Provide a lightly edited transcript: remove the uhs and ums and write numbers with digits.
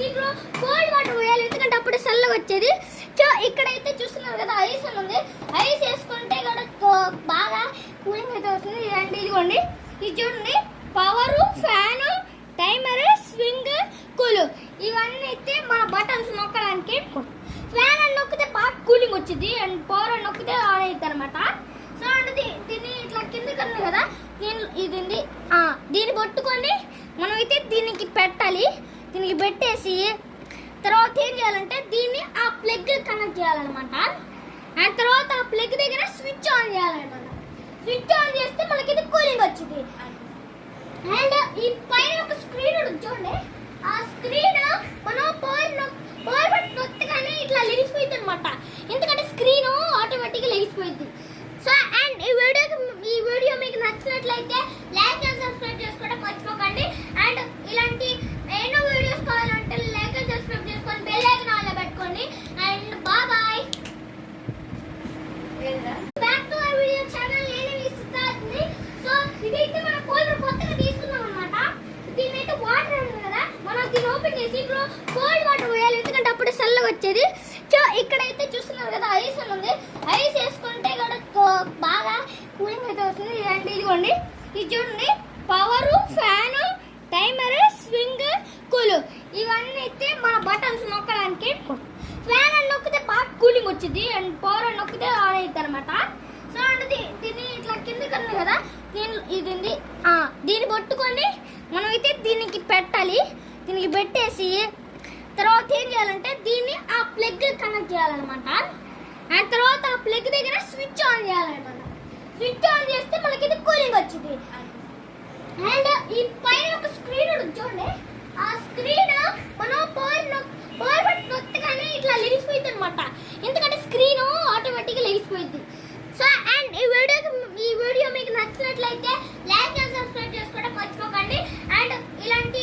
దీంట్లో cold water పోయాలి, ఎందుకంటే అప్పుడు చల్లగా వచ్చేది. సో ఇక్కడైతే చూస్తున్నారు కదా ఐస్ అని ఉంది. ఐస్ వేసుకుంటే కూడా బాగా కూలింగ్ అయితే వస్తుంది. ఇదండి, ఇదిగోండి, ఇది చూడండి, power, fan, timer, swing, cool, ఇవన్నీ అయితే మన బటన్స్ నొక్కడానికి. ఫ్యాన్ అని నొక్కితే బాగా కూలింగ్ వచ్చింది, అండ్ పవర్ అని నొక్కితే ఆన్ అవుతుంది అనమాట. సో అంటే దీన్ని ఇట్లా కిందకి ఉంది కదా, దీన్ని పట్టుకొని మనం అయితే దీనికి పెట్టాలి. దీనికి పెట్టేసి తర్వాత ఏం చేయాలంటే దీన్ని ఆ ప్లగ్ కనెక్ట్ చేయాలన్నమాట. అండ్ తర్వాత ఆ ప్లగ్ దగ్గర స్విచ్ ఆన్ చేయాలన్నమాట. స్విచ్ ఆన్ చేస్తే మనకి ఇది కూలింగ్ వచ్చింది. అండ్ ఈ పైన ఒక స్క్రీన్ ఉంటుంది చూడండి, ఆ స్క్రీన్ మనం పవర్ బటన్ నొక్కగానే ఇట్లా లెగిసిపోయింది అనమాట, ఎందుకంటే స్క్రీన్ ఆటోమేటిక్గా లెగిసిపోయింది. సో అండ్ ఈ వీడియో మీకు నచ్చినట్లయితే లైక్ అండ్ సబ్స్క్రైబ్ చేసుకోవడం మర్చిపోకండి. అండ్ ఇలాంటి ఎన్నో వీడియోస్ కావాలంటే లైక్ అండ్ సబ్స్క్రైబ్ చేసుకొని బెల్ ఐకాన్ ఆన్లో పెట్టుకోండి. And bye back to our video channel. నేను ఇస్తుంది. సో ఇదైతే మన కోల్డ్ కొత్తగా తీసుకున్నాం అనమాట. దీని అయితే వాటర్ ఉంది కదా, మనం దీన్ని ఓపెన్ చేసి ఇప్పుడు కోల్డ్ వాటర్ పోయాలి, ఎందుకంటే అప్పుడు చల్లగా వచ్చేది. సో ఇక్కడైతే చూస్తున్నారు కదా ఐస్ అని ఉంది. ఐస్ వేసుకుంటే కూడా బాగా కూలింగ్ అయితే వస్తుంది. ఇదండి, ఇదిగోండి, ఇది చూడండి, power, fan, timer, swing, cool, ఇవన్నీ అయితే మన బటన్స్ నొక్కడానికి. ఫ్యాన్ అని నొక్కితే బాగా కూలింగ్ వచ్చింది, అండ్ పవర్ అని నొక్కితే ఆన్ అవుతుంది అనమాట. సో అంటే దీన్ని ఇట్లా కిందకి ఉంది కదా, దీన్ని పట్టుకొని మనం అయితే దీనికి పెట్టాలి. దీనికి పెట్టేసి తర్వాత ఏం చేయాలంటే దీన్ని ఆ ప్లగ్ కనెక్ట్ చేయాలన్నమాట. అండ్ తర్వాత ఆ ప్లగ్ దగ్గర స్విచ్ ఆన్ చేయాలన్నమాట. స్విచ్ ఆన్ చేస్తే మనకి ఇది కూలింగ్ వచ్చింది. అండ్ ఈ పైన ఒక స్క్రీన్ ఉంటుంది చూడండి, ఆ స్క్రీన్ మనం పవర్ బటన్ నొక్కగానే ఇట్లా లెగిసిపోయింది అనమాట, ఎందుకంటే స్క్రీన్ ఆటోమేటిక్గా లెగిసిపోయింది. సో అండ్ ఈ వీడియో మీకు నచ్చినట్లయితే లైక్ అండ్ సబ్స్క్రైబ్ చేసుకోవడం మర్చిపోకండి. అండ్ ఇలాంటి